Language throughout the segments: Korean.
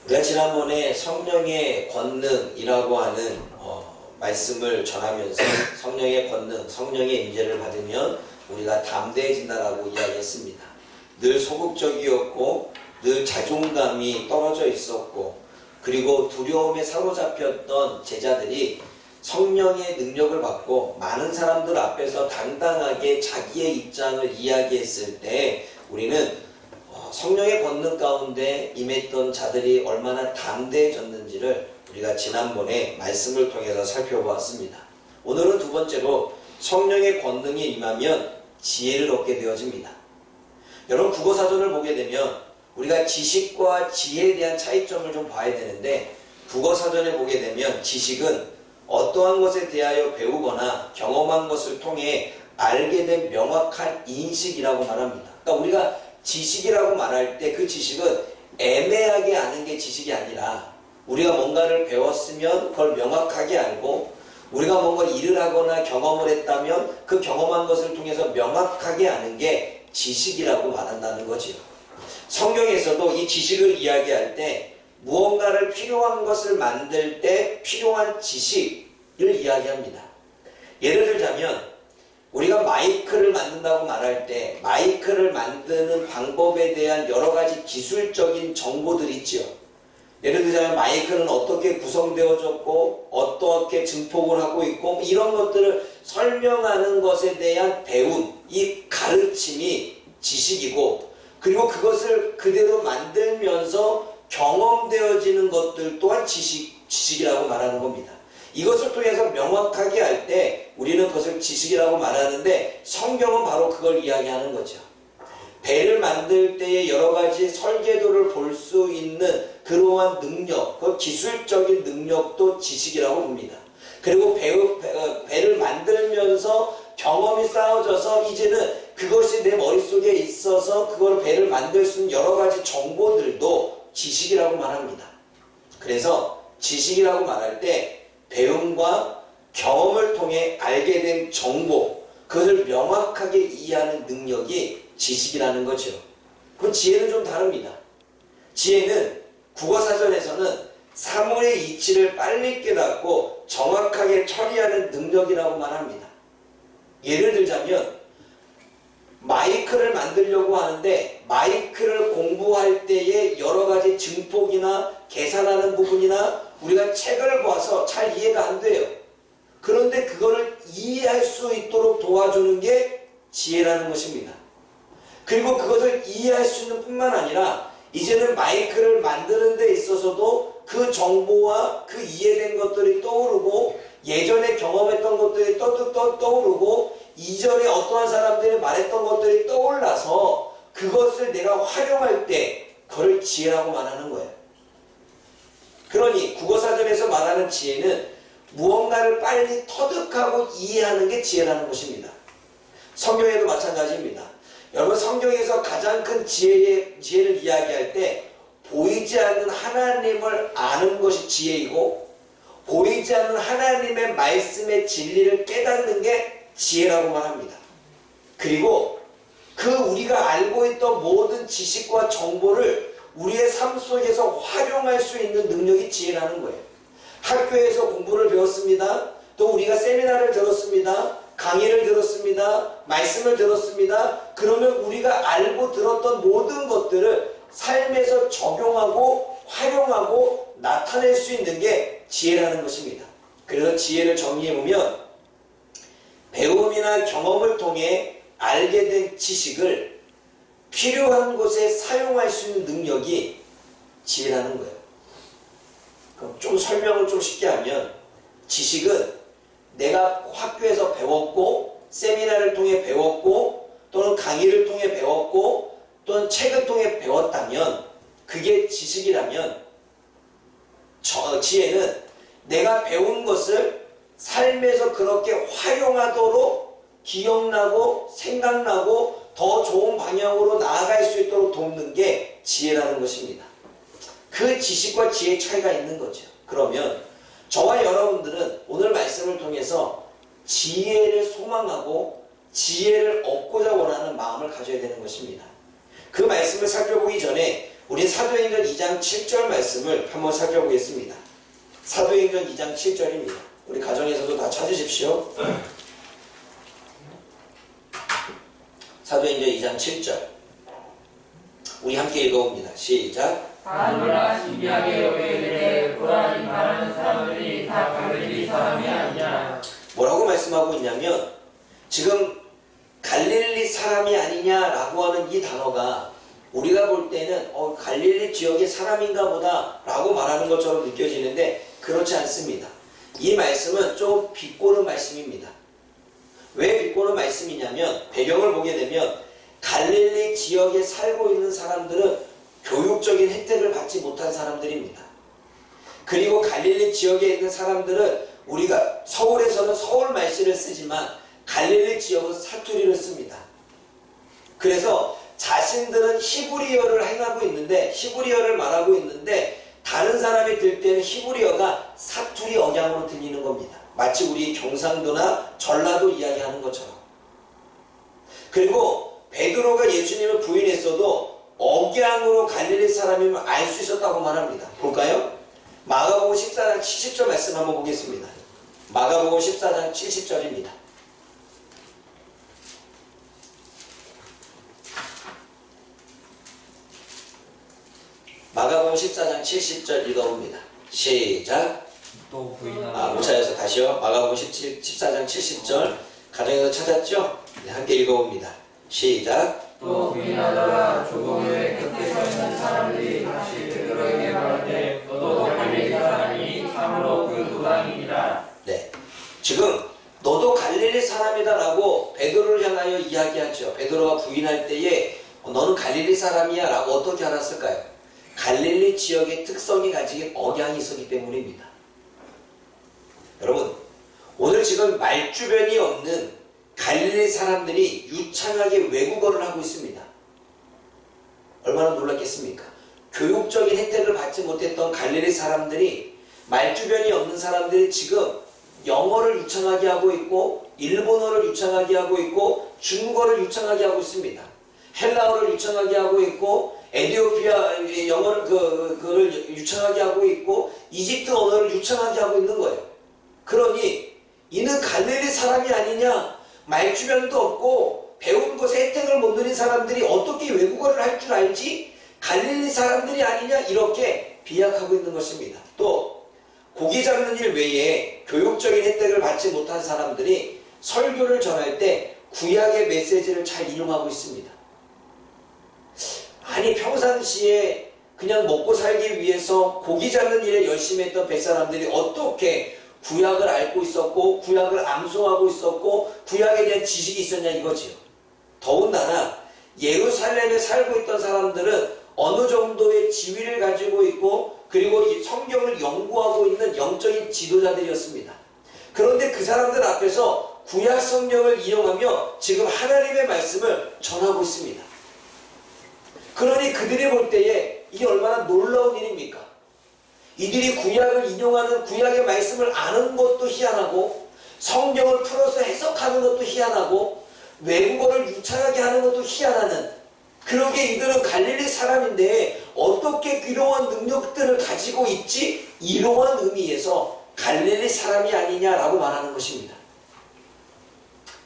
우리가 지난번에 성령의 권능이라고 하는 말씀을 전하면서 성령의 권능, 성령의 임재를 받으면 우리가 담대해진다라고 이야기했습니다. 늘 소극적이었고 늘 자존감이 떨어져 있었고 그리고 두려움에 사로잡혔던 제자들이 성령의 능력을 받고 많은 사람들 앞에서 당당하게 자기의 입장을 이야기했을 때 우리는 성령의 권능 가운데 임했던 자들이 얼마나 담대해졌는지를 우리가 지난번에 말씀을 통해서 살펴보았습니다. 오늘은 두 번째로 성령의 권능이 임하면 지혜를 얻게 되어집니다. 여러분 국어사전을 보게 되면 우리가 지식과 지혜에 대한 차이점을 좀 봐야 되는데 국어사전에 보게 되면 지식은 어떠한 것에 대하여 배우거나 경험한 것을 통해 알게 된 명확한 인식이라고 말합니다. 그러니까 우리가 지식이라고 말할 때 그 지식은 애매하게 아는 게 지식이 아니라 우리가 뭔가를 배웠으면 그걸 명확하게 알고 우리가 뭔가 일을 하거나 경험을 했다면 그 경험한 것을 통해서 명확하게 아는 게 지식이라고 말한다는 거지요. 성경에서도 이 지식을 이야기할 때 무언가를 필요한 것을 만들 때 필요한 지식을 이야기합니다. 예를 들자면 우리가 마이크를 만든다고 말할 때 마이크를 만드는 방법에 대한 여러 가지 기술적인 정보들이 있죠. 예를 들자면 마이크는 어떻게 구성되어졌고 어떻게 증폭을 하고 있고 이런 것들을 설명하는 것에 대한 배움, 이 가르침이 지식이고 그리고 그것을 그대로 만들면서 경험되어지는 것들 또한 지식이라고 말하는 겁니다. 이것을 통해서 명확하게 할 때 우리는 그것을 지식이라고 말하는데 성경은 바로 그걸 이야기하는 거죠. 배를 만들 때의 여러 가지 설계도를 볼 수 있는 그러한 능력, 그 기술적인 능력도 지식이라고 봅니다. 그리고 배를 만들면서 경험이 쌓여져서 이제는 그것이 내 머릿속에 있어서 그걸 배를 만들 수 있는 여러 가지 정보들도 지식이라고 말합니다. 그래서 지식이라고 말할 때 배움과 경험을 통해 알게 된 정보, 그것을 명확하게 이해하는 능력이 지식이라는 거죠. 그럼 지혜는 좀 다릅니다. 지혜는 국어사전에서는 사물의 이치를 빨리 깨닫고 정확하게 처리하는 능력이라고 말합니다. 예를 들자면 마이크를 만들려고 하는데 마이크를 공부할 때의 여러 가지 증폭이나 계산하는 부분이나 우리가 책을 봐서 잘 이해가 안 돼요. 그런데 그거를 이해할 수 있도록 도와주는 게 지혜라는 것입니다. 그리고 그것을 이해할 수 있는 뿐만 아니라 이제는 마이크를 만드는 데 있어서도 그 정보와 그 이해된 것들이 떠오르고 예전에 경험했던 것들이 떠오르고 이전에 어떠한 사람들이 말했던 것들이 떠올라서 그것을 내가 활용할 때 그걸 지혜라고 말하는 거예요. 그러니 국어사전에서 말하는 지혜는 무언가를 빨리 터득하고 이해하는 게 지혜라는 것입니다. 성경에도 마찬가지입니다. 여러분 성경에서 가장 큰 지혜를 이야기할 때 보이지 않는 하나님을 아는 것이 지혜이고 보이지 않는 하나님의 말씀의 진리를 깨닫는 게 지혜라고 말합니다. 그리고 그 우리가 알고 있던 모든 지식과 정보를 우리의 삶 속에서 활용할 수 있는 능력이 지혜라는 거예요. 학교에서 공부를 배웠습니다. 또 우리가 세미나를 들었습니다. 강의를 들었습니다. 말씀을 들었습니다. 그러면 우리가 알고 들었던 모든 것들을 삶에서 적용하고 활용하고 나타낼 수 있는 게 지혜라는 것입니다. 그래서 지혜를 정리해보면 배움이나 경험을 통해 알게 된 지식을 필요한 곳에 사용할 수 있는 능력이 지혜라는 거예요. 그럼 좀 설명을 좀 쉽게 하면 지식은 내가 학교에서 배웠고 세미나를 통해 배웠고 또는 강의를 통해 배웠고 또는 책을 통해 배웠다면 그게 지식이라면 지혜는 내가 배운 것을 삶에서 그렇게 활용하도록 기억나고 생각나고 더 좋은 방향으로 나아갈 수 있도록 돕는 게 지혜라는 것입니다. 그 지식과 지혜의 차이가 있는 거죠. 그러면 저와 여러분들은 오늘 말씀을 통해서 지혜를 소망하고 지혜를 얻고자 원하는 마음을 가져야 되는 것입니다. 그 말씀을 살펴보기 전에 우리 사도행전 2장 7절 말씀을 한번 살펴보겠습니다. 사도행전 2장 7절입니다. 우리 가정에서도 다 찾으십시오. 사도행전 2장 7절. 우리 함께 읽어봅니다. 시작. 바울아 신기하게 여기되 보라 이 말하는 사람들이 다 갈릴리 사람이 아니냐. 뭐라고 말씀하고 있냐면 지금 갈릴리 사람이 아니냐라고 하는 이 단어가 우리가 볼 때는 갈릴리 지역의 사람인가 보다 라고 말하는 것처럼 느껴지는데 그렇지 않습니다. 이 말씀은 좀 비꼬는 말씀입니다. 왜 비꼬는 말씀이냐면 배경을 보게 되면 갈릴리 지역에 살고 있는 사람들은 교육적인 혜택을 받지 못한 사람들입니다. 그리고 갈릴리 지역에 있는 사람들은 우리가 서울에서는 서울 말씨를 쓰지만 갈릴리 지역은 사투리를 씁니다. 그래서 자신들은 히브리어를 행하고 있는데 히브리어를 말하고 있는데 다른 사람이 들 때는 히브리어가 사투리 억양으로 들리는 겁니다. 마치 우리 경상도나 전라도 이야기하는 것처럼. 그리고 베드로가 예수님을 부인했어도 억양으로 갈릴리 사람이면 알 수 있었다고 말합니다. 볼까요? 마가복음 14장 70절 말씀 한번 보겠습니다. 마가복음 14장 70절입니다. 마가복음 14장 70절 읽어봅니다. 시작. 또 부인하라. 못 찾아서 다시요. 마가복음 14장 70절 가정에서 찾았죠? 네, 함께 읽어봅니다. 시작. 또 부인하더라. 조금 후에 곁에 서 있는 사람들이 다시 베드로에게 말하되 너도 갈릴리 사람이 참으로 그 도당이니라. 네, 지금 너도 갈릴리 사람이다라고 베드로를 향하여 이야기하죠. 베드로가 부인할 때에 너는 갈릴리 사람이야 라고 어떻게 알았을까요? 갈릴리 지역의 특성이 가지긴 억양이 있었기 때문입니다. 여러분, 오늘 지금 말주변이 없는 갈릴리 사람들이 유창하게 외국어를 하고 있습니다. 얼마나 놀랐겠습니까? 교육적인 혜택을 받지 못했던 갈릴리 사람들이 말주변이 없는 사람들이 지금 영어를 유창하게 하고 있고 일본어를 유창하게 하고 있고 중국어를 유창하게 하고 있습니다. 헬라어를 유창하게 하고 있고 에티오피아 영어를 그를 유창하게 하고 있고 이집트 언어를 유창하게 하고 있는 거예요. 그러니 이는 갈릴리 사람이 아니냐? 말주변도 없고 배운 것에 혜택을 못 누린 사람들이 어떻게 외국어를 할 줄 알지? 갈릴리 사람들이 아니냐? 이렇게 비약하고 있는 것입니다. 또 고기 잡는 일 외에 교육적인 혜택을 받지 못한 사람들이 설교를 전할 때 구약의 메시지를 잘 인용하고 있습니다. 아니 평상시에 그냥 먹고 살기 위해서 고기 잡는 일에 열심히 했던 뱃사람들이 어떻게 구약을 앓고 있었고 구약을 암송하고 있었고 구약에 대한 지식이 있었냐 이거지요. 더군다나 예루살렘에 살고 있던 사람들은 어느 정도의 지위를 가지고 있고 그리고 이 성경을 연구하고 있는 영적인 지도자들이었습니다. 그런데 그 사람들 앞에서 구약 성경을 인용하며 지금 하나님의 말씀을 전하고 있습니다. 그러니 그들이 볼 때에 이게 얼마나 놀라운 일입니까? 이들이 구약을 인용하는 구약의 말씀을 아는 것도 희한하고 성경을 풀어서 해석하는 것도 희한하고 외국어를 유창하게 하는 것도 희한하는 그러게 이들은 갈릴리 사람인데 어떻게 이러한 능력들을 가지고 있지? 이러한 의미에서 갈릴리 사람이 아니냐라고 말하는 것입니다.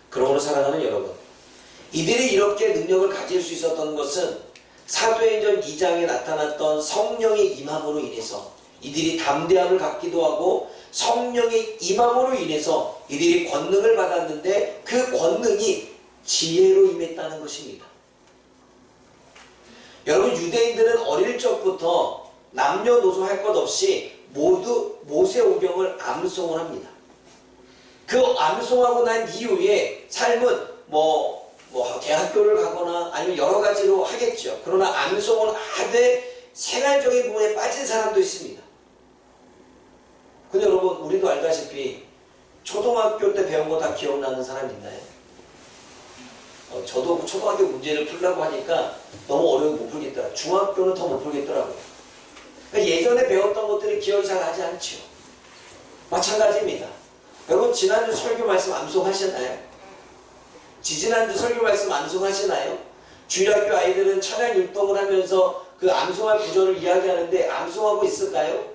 그러므로 사랑하는 여러분, 이들이 이렇게 능력을 가질 수 있었던 것은 사도행전 2장에 나타났던 성령의 임함으로 인해서 이들이 담대함을 갖기도 하고 성령의 임함으로 인해서 이들이 권능을 받았는데 그 권능이 지혜로 임했다는 것입니다. 여러분, 유대인들은 어릴 적부터 남녀노소 할 것 없이 모두 모세오경을 암송을 합니다. 그 암송하고 난 이후에 삶은 대학교를 가거나 아니면 여러 가지로 하겠죠. 그러나 암송을 하되 생활적인 부분에 빠진 사람도 있습니다. 근데 여러분, 우리도 알다시피 초등학교 때 배운 거 다 기억나는 사람 있나요? 저도 초등학교 문제를 풀려고 하니까 너무 어려워 못 풀겠더라. 중학교는 더 못 풀겠더라고요. 그러니까 예전에 배웠던 것들이 기억이 잘 나지 않죠. 마찬가지입니다. 여러분, 지난주 설교 말씀 암송하셨나요? 지지난주 설교 말씀 암송하시나요? 주일학교 아이들은 찬양 율동을 하면서 그 암송할 구절을 이야기하는데 암송하고 있을까요?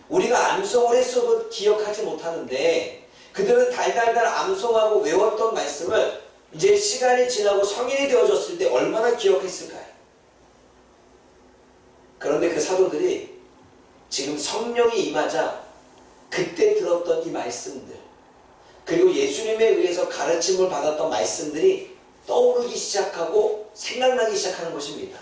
우리가 암송을 했어도 기억하지 못하는데 그들은 달달달 암송하고 외웠던 말씀을 이제 시간이 지나고 성인이 되어졌을 때 얼마나 기억했을까요? 그런데 그 사도들이 지금 성령이 임하자 그때 들었던 이 말씀들, 그리고 예수님에 의해서 가르침을 받았던 말씀들이 떠오르기 시작하고 생각나기 시작하는 것입니다.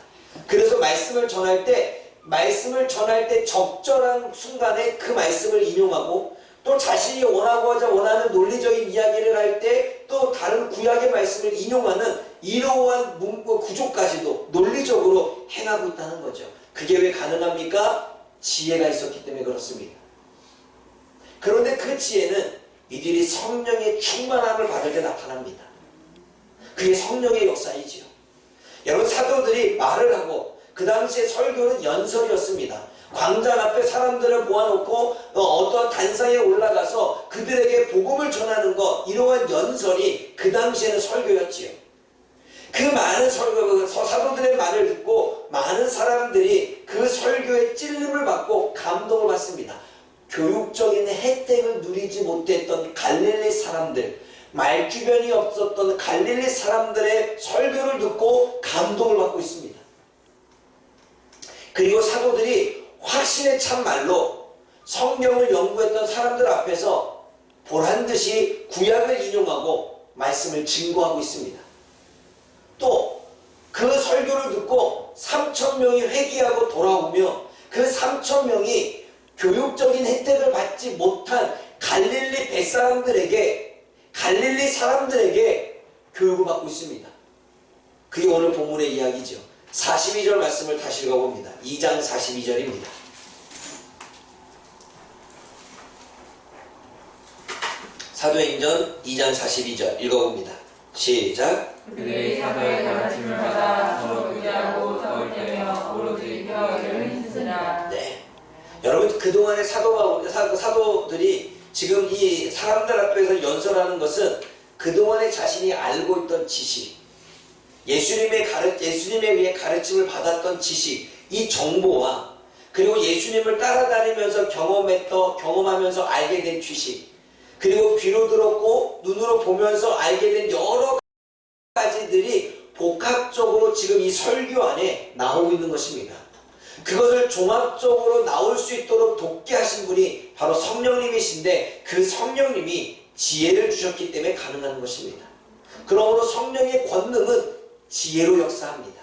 그래서 말씀을 전할 때 적절한 순간에 그 말씀을 인용하고, 또 자신이 원하고자 원하는 논리적인 이야기를 할 때 또 다른 구약의 말씀을 인용하는 이러한 문구 구조까지도 논리적으로 행하고 있다는 거죠. 그게 왜 가능합니까? 지혜가 있었기 때문에 그렇습니다. 그런데 그 지혜는 이들이 성령의 충만함을 받을 때 나타납니다. 그게 성령의 역사이지요. 여러분, 사도들이 말을 하고, 그 당시에 설교는 연설이었습니다. 광장 앞에 사람들을 모아놓고 어떤 단상에 올라가서 그들에게 복음을 전하는 것, 이러한 연설이 그 당시에는 설교였지요. 그 많은 사도들의 말을 듣고 많은 사람들이 그 설교에 찔림을 받고 감동을 받습니다. 교육적인 혜택을 누리지 못했던 갈릴리 사람들, 말주변이 없었던 갈릴리 사람들의 설교를 듣고 감동을 받고 있습니다. 그리고 사도들이 확신에 찬 말로 성경을 연구했던 사람들 앞에서 보란듯이 구약을 인용하고 말씀을 증거하고 있습니다. 또 그 설교를 듣고 3,000명이 회개하고 돌아오며 그 3,000명이 교육적인 혜택을 받지 못한 갈릴리 갈릴리 사람들에게 교육을 받고 있습니다. 그게 오늘 본문의 이야기죠. 42절 말씀을 다시 읽어봅니다. 2장 42절입니다. 사도행전 2장 42절 읽어봅니다. 시작. 그들이 사도의 가르침을 받아 서로 교제하고 떡을 떼며 오로지 뼈를 힘쓰라. 네. 여러분, 그동안의 사도들이 지금 이 사람들 앞에서 연설하는 것은 그동안에 자신이 알고 있던 지식, 예수님에 의해 가르침을 받았던 지식, 이 정보와, 그리고 예수님을 따라다니면서 경험하면서 알게 된 지식, 그리고 귀로 들었고 눈으로 보면서 알게 된 여러 가지들이 복합적으로 지금 이 설교 안에 나오고 있는 것입니다. 그것을 종합적으로 나올 수 있도록 돕게 하신 분이 바로 성령님이신데, 그 성령님이 지혜를 주셨기 때문에 가능한 것입니다. 그러므로 성령의 권능은 지혜로 역사합니다.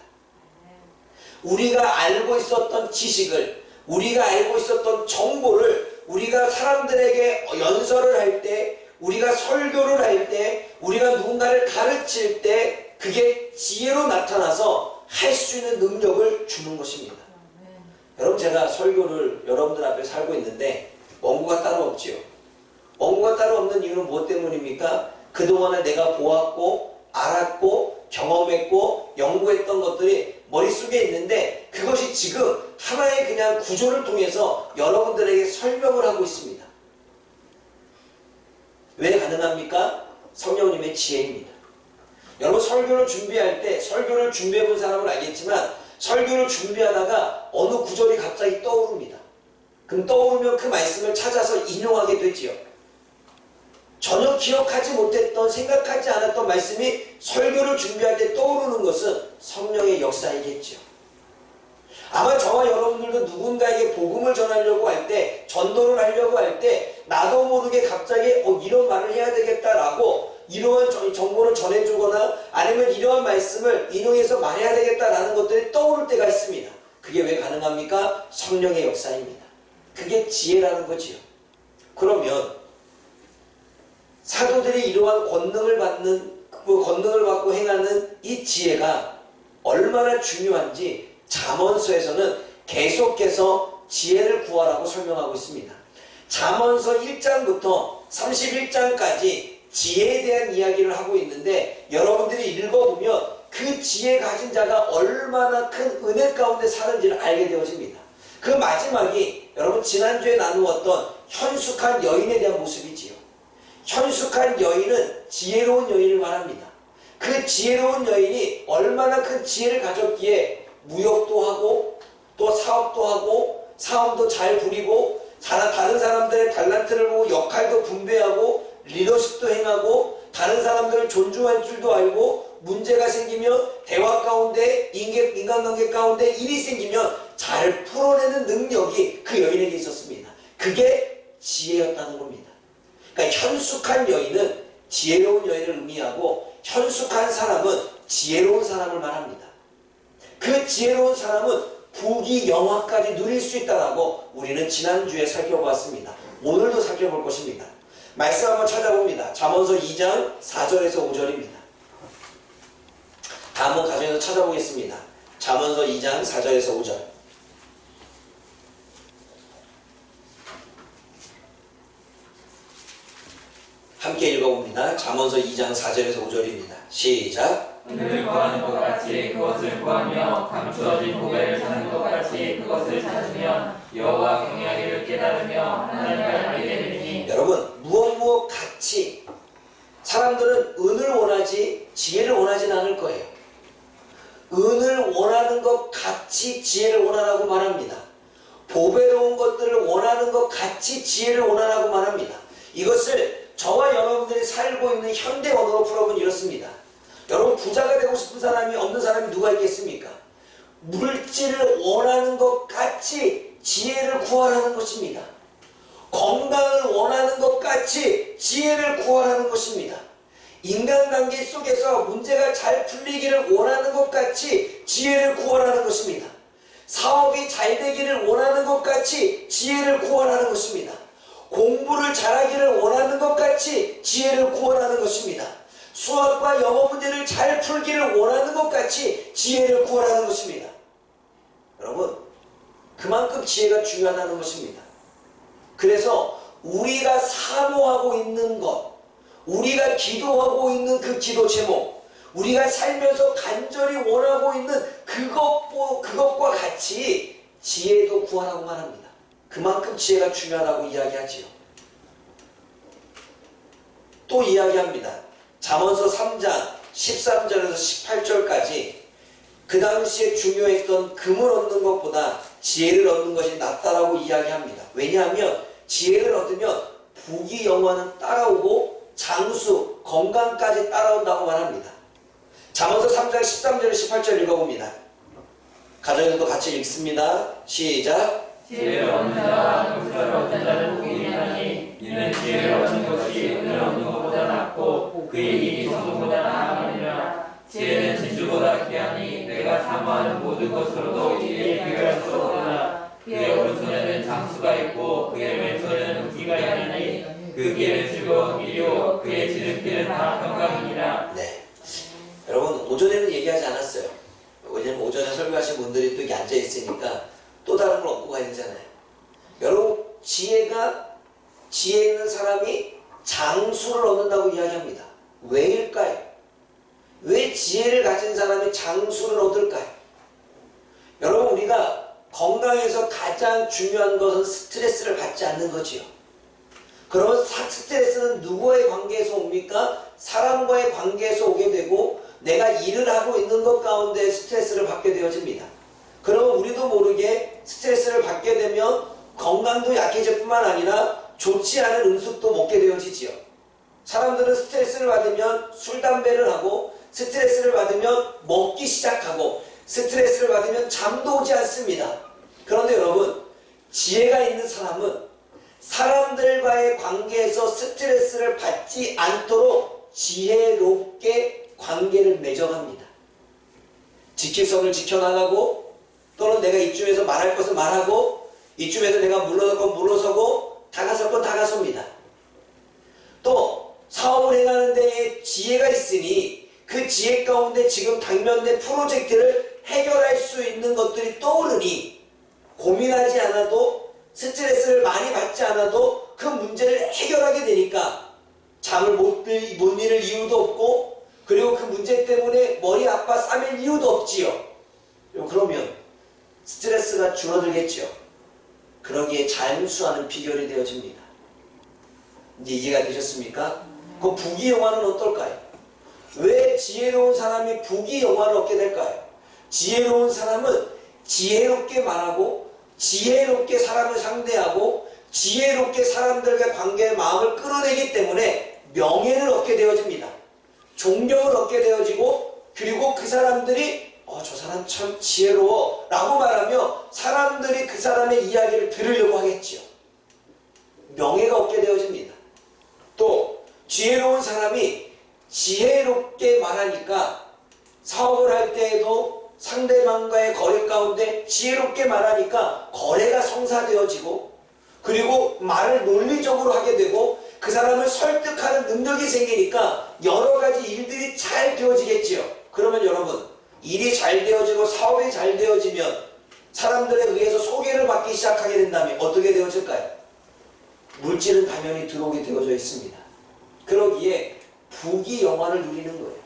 우리가 알고 있었던 지식을, 우리가 알고 있었던 정보를 우리가 사람들에게 연설을 할 때, 우리가 설교를 할 때, 우리가 누군가를 가르칠 때 그게 지혜로 나타나서 할 수 있는 능력을 주는 것입니다. 여러분, 제가 설교를 여러분들 앞에 살고 있는데 원고가 따로 없지요. 원고가 따로 없는 이유는 무엇 때문입니까? 그동안에 내가 보았고 알았고 경험했고 연구했던 것들이 머릿속에 있는데, 그것이 지금 하나의 그냥 구조를 통해서 여러분들에게 설명을 하고 있습니다. 왜 가능합니까? 성령님의 지혜입니다. 여러분, 설교를 준비할 때, 설교를 준비해 본 사람은 알겠지만 설교를 준비하다가 어느 구절이 갑자기 떠오릅니다. 그럼 떠오르면 그 말씀을 찾아서 인용하게 되지요. 전혀 기억하지 못했던, 생각하지 않았던 말씀이 설교를 준비할 때 떠오르는 것은 성령의 역사이겠죠. 아마 저와 여러분들도 누군가에게 복음을 전하려고 할 때, 전도를 하려고 할 때 나도 모르게 갑자기 이런 말을 해야 되겠다라고 이러한 정보를 전해주거나 아니면 이러한 말씀을 인용해서 말해야 되겠다라는 것들이 떠오를 때가 있습니다. 그게 왜 가능합니까? 성령의 역사입니다. 그게 지혜라는 거지요. 그러면 사도들이 이러한 권능을 받고 행하는 이 지혜가 얼마나 중요한지 잠언서에서는 계속해서 지혜를 구하라고 설명하고 있습니다. 잠언서 1장부터 31장까지 지혜에 대한 이야기를 하고 있는데, 여러분들이 읽어보면 그 지혜 가진 자가 얼마나 큰 은혜 가운데 사는지를 알게 되어집니다. 그 마지막이 여러분 지난주에 나누었던 현숙한 여인에 대한 모습이지요. 현숙한 여인은 지혜로운 여인을 말합니다. 그 지혜로운 여인이 얼마나 큰 지혜를 가졌기에 무역도 하고 또 사업도 하고 사업도 잘 부리고 다른 사람들의 달란트를 보고 역할도 분배하고 리더십도 행하고 다른 사람들을 존중할 줄도 알고 문제가 생기면 대화 가운데 인간관계 가운데 일이 생기면 잘 풀어내는 능력이 그 여인에게 있었습니다. 그게 지혜였다는 겁니다. 그러니까 현숙한 여인은 지혜로운 여인을 의미하고 현숙한 사람은 지혜로운 사람을 말합니다. 그 지혜로운 사람은 부귀영화까지 누릴 수 있다라고 우리는 지난주에 살펴보았습니다. 오늘도 살펴볼 것입니다. 말씀 한번 찾아봅니다. 잠언서 2장 4절에서 5절입니다. 다 한번 가정에서 찾아보겠습니다. 잠언서 2장 4절에서 5절. 함께 읽어봅니다. 잠언서 2장 4절에서 5절입니다. 시작. 은을 구하는 것 같이 그것을 구하며 감추어진 보배를 찾는 것 같이 그것을 찾으면 여호와 경외하기를 깨달으며 하나님을 알게 되리니. 여러분, 무엇 같이 사람들은 은을 원하지 지혜를 원하진 않을 거예요. 은을 원하는 것 같이 지혜를 원하라고 말합니다. 보배로운 것들을 원하는 것 같이 지혜를 원하라고 말합니다. 이것을 저와 여러분들이 살고 있는 현대 언어로 풀어보면 이렇습니다. 여러분, 부자가 되고 싶은 사람이 없는 사람이 누가 있겠습니까? 물질을 원하는 것 같이 지혜를 구하라는 것입니다. 건강을 원하는 것 같이 지혜를 구하라는 것입니다. 인간관계 속에서 문제가 잘 풀리기를 원하는 것 같이 지혜를 구하라는 것입니다. 사업이 잘 되기를 원하는 것 같이 지혜를 구하라는 것입니다. 공부를 잘하기를 원하는 것 같이 지혜를 구하라는 것입니다. 수학과 영어 문제를 잘 풀기를 원하는 것 같이 지혜를 구하라는 것입니다. 여러분, 그만큼 지혜가 중요하다는 것입니다. 그래서 우리가 사모하고 있는 것, 우리가 기도하고 있는 그 기도 제목, 우리가 살면서 간절히 원하고 있는 그것과 같이 지혜도 구하라고 말합니다. 그만큼 지혜가 중요하다고 이야기하지요. 또 이야기합니다. 잠언서 3장 13절에서 18절까지 그 당시에 중요했던 금을 얻는 것보다 지혜를 얻는 것이 낫다라고 이야기합니다. 왜냐하면 지혜를 얻으면 부귀영화는 따라오고 장수, 건강까지 따라온다고 말합니다. 잠언서 3장 13절 18절 읽어봅니다. 가정에서도 같이 읽습니다. 시작. 지혜를 얻는 자와 용서를 얻는 자는 복이 있나니 이는 지혜를 얻는 것이 은을 얻는 것보다 낫고 그의 일이 성공보다 나으니라. 지혜는 진주보다 귀하니 내가 사모하는 모든 것으로도 이에 비교할 수 없구나. 그의 오른손에는 장수가 있고 그의 왼손에는 기가 있나니 그 길은 즐거운 길이요 그의 지름길은 다 평강이니라. 네, 여러분 오전에는 얘기하지 않았어요. 왜냐면 오전에 설교하신 분들이 또 여기 앉아 있으니까 또 다른 걸 얻고 가야 되잖아요. 여러분, 지혜 있는 사람이 장수를 얻는다고 이야기합니다. 왜일까요? 왜 지혜를 가진 사람이 장수를 얻을까요? 여러분, 우리가 건강에서 가장 중요한 것은 스트레스를 받지 않는 거지요. 그러면 스트레스는 누구의 관계에서 옵니까? 사람과의 관계에서 오게 되고 내가 일을 하고 있는 것 가운데 스트레스를 받게 되어집니다. 그러면 우리도 모르게 스트레스를 받게 되면 건강도 약해질 뿐만 아니라 좋지 않은 음식도 먹게 되어지지요. 사람들은 스트레스를 받으면 술, 담배를 하고 스트레스를 받으면 먹기 시작하고 스트레스를 받으면 잠도 오지 않습니다. 그런데 여러분, 지혜가 있는 사람은 사람들과의 관계에서 스트레스를 받지 않도록 지혜롭게 관계를 맺어갑니다. 직질성을 지켜나가고 또는 내가 이쯤에서 말할 것을 말하고 이쯤에서 내가 물러설 건 물러서고 다가설 건 다가섭니다. 또 사업을 해가는 데에 지혜가 있으니 그 지혜 가운데 지금 당면된 프로젝트를 해결할 수 있는 것들이 떠오르니 고민하지 않아도 스트레스를 많이 받지 않아도 그 문제를 해결하게 되니까 잠을 못 잃을 이유도 없고 그리고 그 문제 때문에 머리 아파 싸맬 이유도 없지요. 그러면 스트레스가 줄어들겠죠. 그러기에 장수하는 비결이 되어집니다. 이제 이해가 되셨습니까? 그 부귀영화는 어떨까요? 왜 지혜로운 사람이 부귀영화를 얻게 될까요? 지혜로운 사람은 지혜롭게 말하고 지혜롭게 사람을 상대하고 지혜롭게 사람들과 관계의 마음을 끌어내기 때문에 명예를 얻게 되어집니다. 존경을 얻게 되어지고 그리고 그 사람들이 저 사람 참 지혜로워 라고 말하며 사람들이 그 사람의 이야기를 들으려고 하겠지요. 명예가 얻게 되어집니다. 또 지혜로운 사람이 지혜롭게 말하니까 사업을 할 때에도 상대방과의 거래 가운데 지혜롭게 말하니까 거래가 성사되어지고 그리고 말을 논리적으로 하게 되고 그 사람을 설득하는 능력이 생기니까 여러 가지 일들이 잘 되어지겠지요. 그러면 여러분 일이 잘 되어지고 사업이 잘 되어지면 사람들에 의해서 소개를 받기 시작하게 된다면 어떻게 되어질까요? 물질은 당연히 들어오게 되어져 있습니다. 그러기에 부귀영화를 누리는 거예요.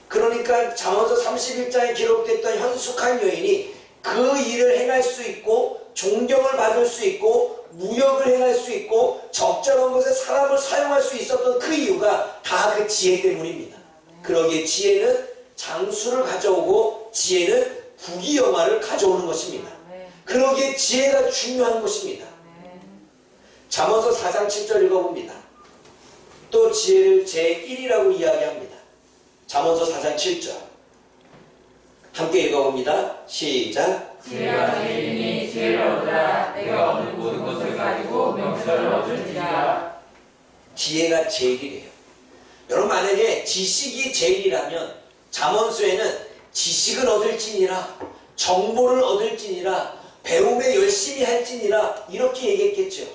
그러니까 잠언서 31장에 기록됐던 현숙한 여인이 그 일을 행할 수 있고 존경을 받을 수 있고 무역을 행할 수 있고 적절한 것에 사람을 사용할 수 있었던 그 이유가 다 그 지혜 때문입니다. 그러기에 지혜는 장수를 가져오고 지혜는 부귀영화를 가져오는 것입니다. 그러기에 지혜가 중요한 것입니다. 잠언서 4장 7절 읽어봅니다. 또 지혜를 제1이라고 이야기합니다. 잠언서 4장 7절 함께 읽어봅니다. 시작. 지혜가 제일이니 지혜를 얻으라. 내가 얻는 모든 것을 가지고 명철을 얻을지니라. 지혜가 제일이래요. 여러분 만약에 지식이 제일이라면 잠언서에는 지식을 얻을지니라 정보를 얻을지니라 배움에 열심히 할지니라 이렇게 얘기했겠죠.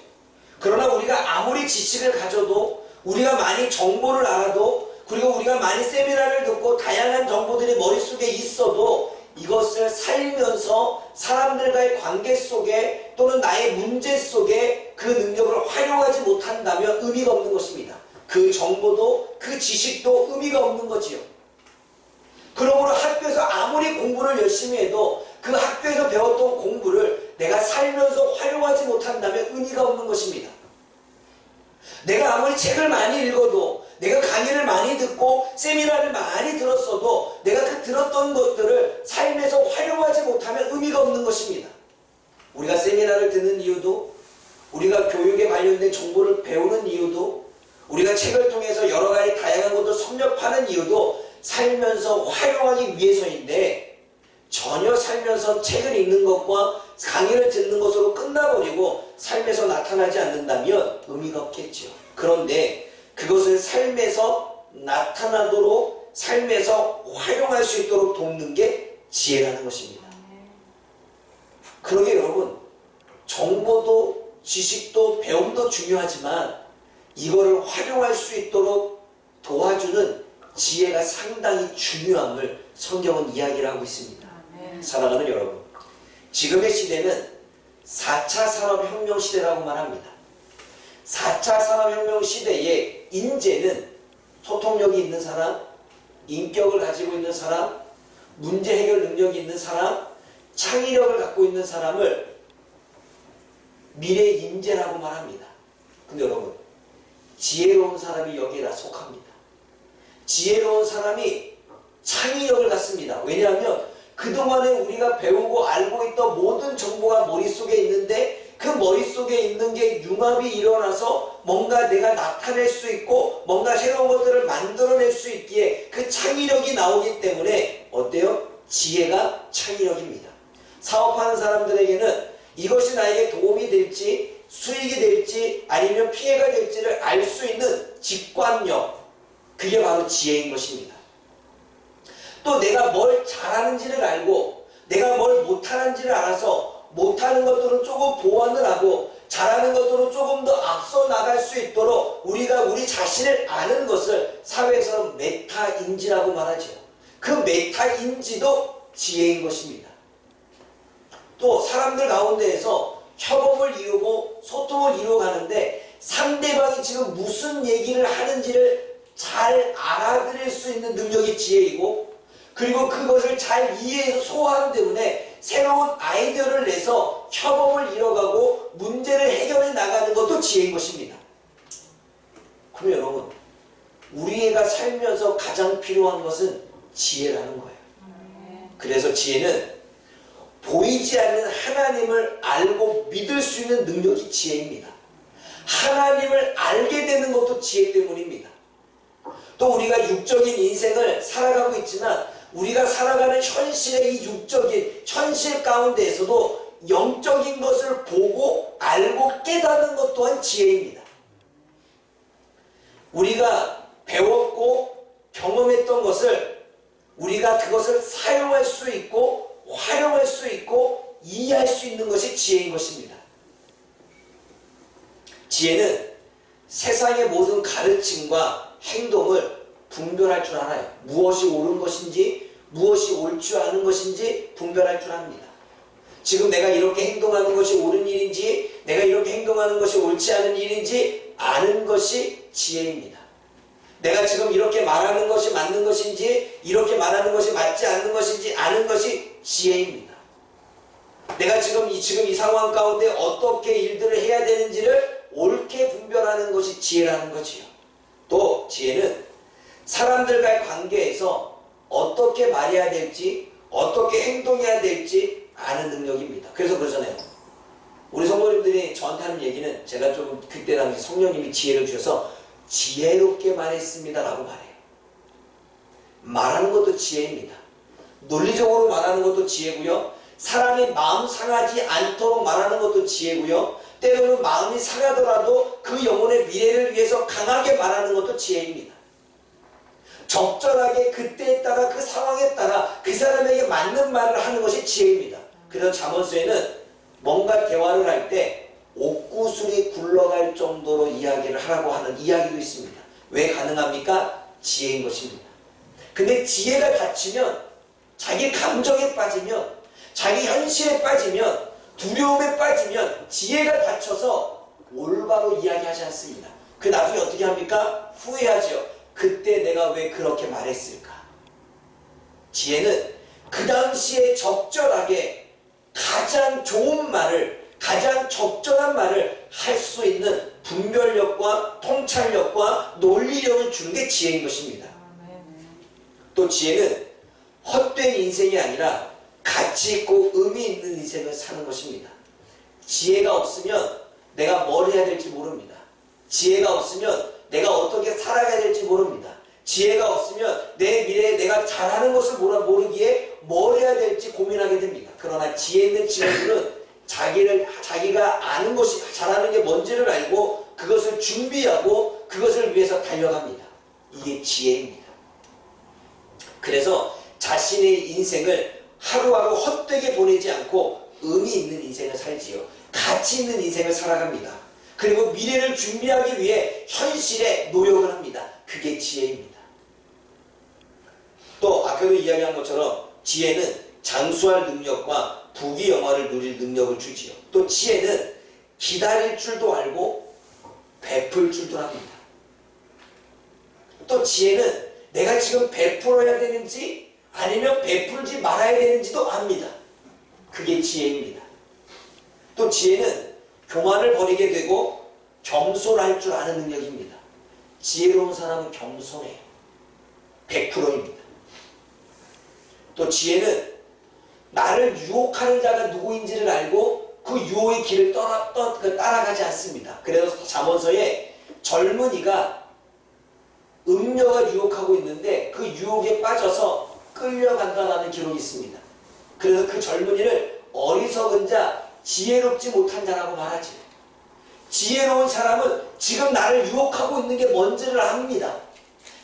그러나 우리가 아무리 지식을 가져도 우리가 많이 정보를 알아도 그리고 우리가 많이 세미나를 듣고 다양한 정보들이 머릿속에 있어도 이것을 살면서 사람들과의 관계 속에 또는 나의 문제 속에 그 능력을 활용하지 못한다면 의미가 없는 것입니다. 그 정보도 그 지식도 의미가 없는 거지요. 그러므로 학교에서 아무리 공부를 열심히 해도 그 학교에서 배웠던 공부를 내가 살면서 활용하지 못한다면 의미가 없는 것입니다. 내가 아무리 책을 많이 읽어도 내가 강의를 많이 듣고 세미나를 많이 들었어도 내가 그 들었던 것들을 삶에서 활용하지 못하면 의미가 없는 것입니다. 우리가 세미나를 듣는 이유도 우리가 교육에 관련된 정보를 배우는 이유도 우리가 책을 통해서 여러 가지 다양한 것을 섭렵하는 이유도 살면서 활용하기 위해서인데 전혀 살면서 책을 읽는 것과 강의를 듣는 것으로 끝나버리고 삶에서 나타나지 않는다면 의미가 없겠죠. 그런데 그것을 삶에서 나타나도록 삶에서 활용할 수 있도록 돕는 게 지혜라는 것입니다. 그러게 여러분 정보도 지식도 배움도 중요하지만 이거를 활용할 수 있도록 도와주는 지혜가 상당히 중요함을 성경은 이야기를 하고 있습니다. 사랑하는 여러분, 지금의 시대는 4차 산업혁명 시대라고 말합니다. 4차 산업혁명 시대의 인재는 소통력이 있는 사람, 인격을 가지고 있는 사람, 문제 해결 능력이 있는 사람, 창의력을 갖고 있는 사람을 미래의 인재라고 말합니다. 근데 여러분, 지혜로운 사람이 여기에 다 속합니다. 지혜로운 사람이 창의력을 갖습니다. 왜냐하면 그동안에 우리가 배우고 알고 있던 모든 정보가 머릿속에 있는데 그 머릿속에 있는 게 융합이 일어나서 뭔가 내가 나타낼 수 있고 뭔가 새로운 것들을 만들어낼 수 있기에 그 창의력이 나오기 때문에 어때요? 지혜가 창의력입니다. 사업하는 사람들에게는 이것이 나에게 도움이 될지 수익이 될지 아니면 피해가 될지를 알 수 있는 직관력, 그게 바로 지혜인 것입니다. 또 내가 뭘 잘하는지를 알고 내가 뭘 못하는지를 알아서 못하는 것들은 조금 보완을 하고 잘하는 것들은 조금 더 앞서 나갈 수 있도록 우리가 우리 자신을 아는 것을 사회에서는 메타인지라고 말하죠. 그 메타인지도 지혜인 것입니다. 또 사람들 가운데에서 협업을 이루고 소통을 이루어가는데 상대방이 지금 무슨 얘기를 하는지를 잘 알아들을 수 있는 능력이 지혜이고 그리고 그것을 잘 이해해서 소화하기 때문에 새로운 아이디어를 내서 협업을 이뤄가고 문제를 해결해 나가는 것도 지혜인 것입니다. 그럼 여러분, 우리가 살면서 가장 필요한 것은 지혜라는 거예요. 그래서 지혜는 보이지 않는 하나님을 알고 믿을 수 있는 능력이 지혜입니다. 하나님을 알게 되는 것도 지혜 때문입니다. 또 우리가 육적인 인생을 살아가고 있지만 우리가 살아가는 현실의 이 육적인 현실 가운데에서도 영적인 것을 보고 알고 깨닫는 것 또한 지혜입니다. 우리가 배웠고 경험했던 것을 우리가 그것을 사용할 수 있고 활용할 수 있고 이해할 수 있는 것이 지혜인 것입니다. 지혜는 세상의 모든 가르침과 행동을 분별할 줄 알아요. 무엇이 옳은 것인지 무엇이 옳지 않은 것인지 분별할 줄 압니다. 지금 내가 이렇게 행동하는 것이 옳은 일인지 내가 이렇게 행동하는 것이 옳지 않은 일인지 아는 것이 지혜입니다. 내가 지금 이렇게 말하는 것이 맞는 것인지 이렇게 말하는 것이 맞지 않는 것인지 아는 것이 지혜입니다. 내가 지금 이 상황 가운데 어떻게 일들을 해야 되는지를 옳게 분별하는 것이 지혜라는 거지요. 또 지혜는 사람들과의 관계에서 어떻게 말해야 될지 어떻게 행동해야 될지 아는 능력입니다. 그래서 그러잖아요. 우리 성도님들이 저한테 하는 얘기는 제가 좀 그때 당시 성령님이 지혜를 주셔서 지혜롭게 말했습니다 라고 말해요. 말하는 것도 지혜입니다. 논리적으로 말하는 것도 지혜고요. 사람이 마음 상하지 않도록 말하는 것도 지혜고요. 때로는 마음이 상하더라도 그 영혼의 미래를 위해서 강하게 말하는 것도 지혜입니다. 적절하게 그때에 따라 그 상황에 따라 그 사람에게 맞는 말을 하는 것이 지혜입니다. 그래서 잠언서에는 뭔가 대화를 할 때 옥구슬이 굴러갈 정도로 이야기를 하라고 하는 이야기도 있습니다. 왜 가능합니까? 지혜인 것입니다. 근데 지혜가 닫히면 자기 감정에 빠지면 자기 현실에 빠지면 두려움에 빠지면 지혜가 닫혀서 올바로 이야기하지 않습니다. 그 나중에 어떻게 합니까? 후회하죠. 그때 내가 왜 그렇게 말했을까? 지혜는 그 당시에 적절하게 가장 좋은 말을 가장 적절한 말을 할 수 있는 분별력과 통찰력과 논리력을 주는 게 지혜인 것입니다. 또 지혜는 헛된 인생이 아니라 가치 있고 의미 있는 인생을 사는 것입니다. 지혜가 없으면 내가 뭘 해야 될지 모릅니다. 지혜가 없으면 내가 어떻게 살아가야 될지 모릅니다. 지혜가 없으면 내 미래에 내가 잘하는 것을 모르기에 뭘 해야 될지 고민하게 됩니다. 그러나 지혜 있는 친구들은 자기가 아는 것이 잘하는 게 뭔지를 알고 그것을 준비하고 그것을 위해서 달려갑니다. 이게 지혜입니다. 그래서 자신의 인생을 하루하루 헛되게 보내지 않고 의미 있는 인생을 살지요. 가치 있는 인생을 살아갑니다. 그리고 미래를 준비하기 위해 현실에 노력을 합니다. 그게 지혜입니다. 또 아까도 이야기한 것처럼 지혜는 장수할 능력과 부귀영화를 누릴 능력을 주지요. 또 지혜는 기다릴 줄도 알고 베풀 줄도 합니다. 또 지혜는 내가 지금 베풀어야 되는지 아니면 베풀지 말아야 되는지도 압니다. 그게 지혜입니다. 또 지혜는 교만을 버리게 되고 겸손할 줄 아는 능력입니다. 지혜로운 사람은 겸손해요. 100%입니다. 또 지혜는 나를 유혹하는 자가 누구인지를 알고 그 유혹의 길을 따라가지 않습니다. 그래서 잠언서에 젊은이가 음녀가 유혹하고 있는데 그 유혹에 빠져서 끌려간다는 기록이 있습니다. 그래서 그 젊은이를 어리석은 자, 지혜롭지 못한 자라고 말하지. 지혜로운 사람은 지금 나를 유혹하고 있는 게 뭔지를 압니다.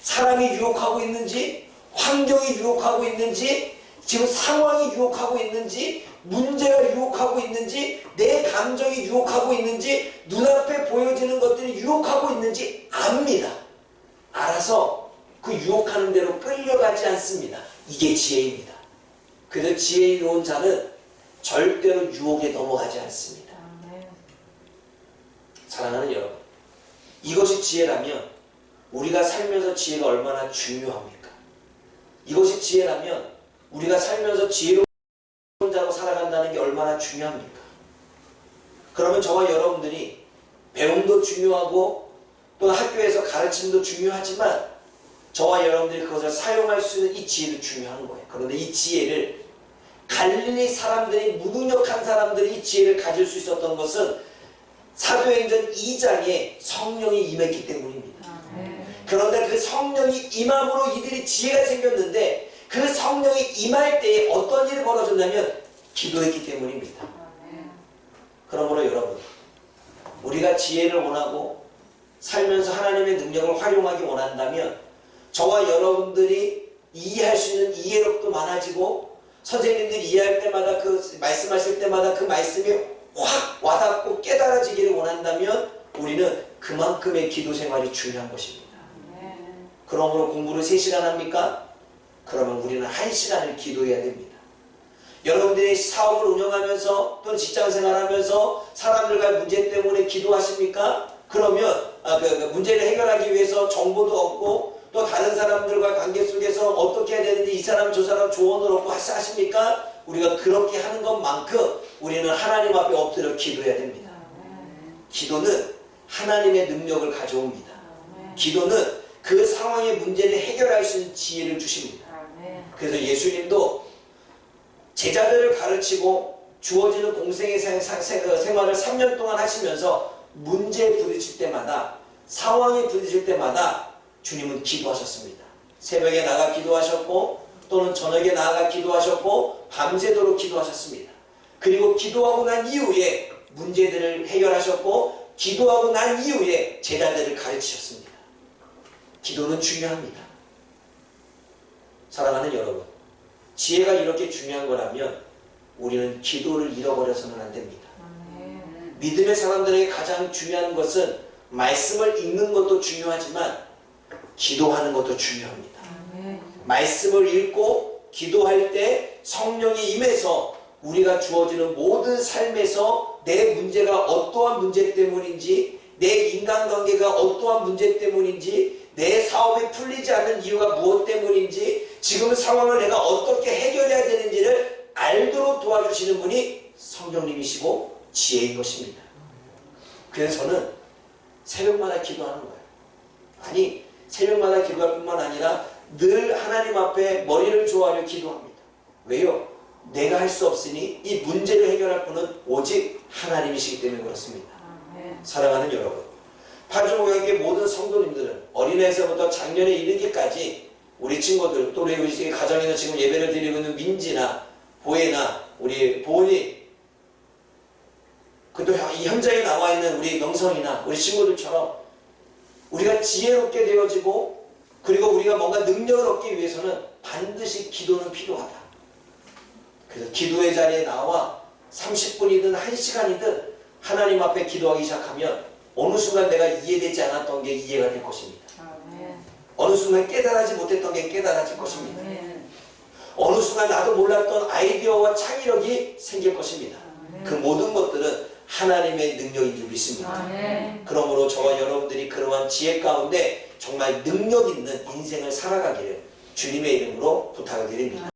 사람이 유혹하고 있는지, 환경이 유혹하고 있는지, 지금 상황이 유혹하고 있는지, 문제가 유혹하고 있는지, 내 감정이 유혹하고 있는지, 눈앞에 보여지는 것들이 유혹하고 있는지 압니다. 알아서 그 유혹하는 대로 끌려가지 않습니다. 이게 지혜입니다. 그래서 지혜로운 자는 절대로 유혹에 넘어가지 않습니다. 사랑하는 여러분, 이것이 지혜라면 우리가 살면서 지혜가 얼마나 중요합니까? 이것이 지혜라면 우리가 살면서 지혜로운 자로 살아간다는 게 얼마나 중요합니까? 그러면 저와 여러분들이 배움도 중요하고 또 학교에서 가르침도 중요하지만 저와 여러분들이 그것을 사용할 수 있는 이 지혜도 중요한 거예요. 그런데 이 지혜를 갈릴리 사람들이, 무능력한 사람들이 지혜를 가질 수 있었던 것은 사도행전 2장에 성령이 임했기 때문입니다. 그런데 그 성령이 임함으로 이들이 지혜가 생겼는데, 그 성령이 임할 때에 어떤 일이 벌어졌냐면 기도했기 때문입니다. 그러므로 여러분, 우리가 지혜를 원하고 살면서 하나님의 능력을 활용하기 원한다면 저와 여러분들이 이해할 수 있는 이해력도 많아지고, 선생님들이 이해할 때마다 그 말씀하실 때마다 그 말씀이 확 와닿고 깨달아지기를 원한다면 우리는 그만큼의 기도 생활이 중요한 것입니다. 그러므로 공부를 3시간 합니까? 그러면 우리는 1시간을 기도해야 됩니다. 여러분들이 사업을 운영하면서 또는 직장생활하면서 사람들과 문제 때문에 기도하십니까? 그러면 그 문제를 해결하기 위해서 정보도 얻고 또 다른 사람들과 관계 속에서 어떻게 해야 되는지 이 사람 저 사람 조언을 얻고 하십니까? 우리가 그렇게 하는 것만큼 우리는 하나님 앞에 엎드려 기도해야 됩니다. 기도는 하나님의 능력을 가져옵니다. 기도는 그 상황의 문제를 해결할 수 있는 지혜를 주십니다. 그래서 예수님도 제자들을 가르치고 주어지는 공생의 생활을 3년 동안 하시면서 문제에 부딪힐 때마다, 상황에 부딪힐 때마다 주님은 기도하셨습니다. 새벽에 나가 기도하셨고 또는 저녁에 나가 기도하셨고 밤새도록 기도하셨습니다. 그리고 기도하고 난 이후에 문제들을 해결하셨고 기도하고 난 이후에 제자들을 가르치셨습니다. 기도는 중요합니다. 사랑하는 여러분, 지혜가 이렇게 중요한 거라면 우리는 기도를 잃어버려서는 안 됩니다. 믿음의 사람들에게 가장 중요한 것은 말씀을 읽는 것도 중요하지만 기도하는 것도 중요합니다. 말씀을 읽고 기도할 때 성령이 임해서 우리가 주어지는 모든 삶에서 내 문제가 어떠한 문제 때문인지, 내 인간관계가 어떠한 문제 때문인지, 내 사업이 풀리지 않는 이유가 무엇 때문인지, 지금 상황을 내가 어떻게 해결해야 되는지를 알도록 도와주시는 분이 성령님이시고 지혜인 것입니다. 그래서 저는 새벽마다 기도하는 거예요. 아니, 새벽마다 기도할 뿐만 아니라 늘 하나님 앞에 머리를 조아려 기도합니다. 왜요? 내가 할 수 없으니 이 문제를 해결할 분은 오직 하나님이시기 때문에 그렇습니다. 사랑하는 여러분, 파주목양교회 모든 성도님들은 어린애에서부터 작년에 이르기까지 우리 친구들, 또 우리 가정에서 지금 예배를 드리고 있는 민지나 보혜나 우리 보은이, 또 이 현장에 나와 있는 우리 명성이나 우리 친구들처럼 우리가 지혜롭게 되어지고, 그리고 우리가 뭔가 능력을 얻기 위해서는 반드시 기도는 필요하다. 그래서 기도의 자리에 나와 30분이든 1시간이든 하나님 앞에 기도하기 시작하면 어느 순간 내가 이해되지 않았던 게 이해가 될 것입니다. 어느 순간 깨달아지 못했던 게 깨달아질 것입니다. 어느 순간 나도 몰랐던 아이디어와 창의력이 생길 것입니다. 그 모든 것들은 하나님의 능력인 줄 믿습니다. 그러므로 저와 여러분들이 그러한 지혜 가운데 정말 능력 있는 인생을 살아가기를 주님의 이름으로 부탁을 드립니다.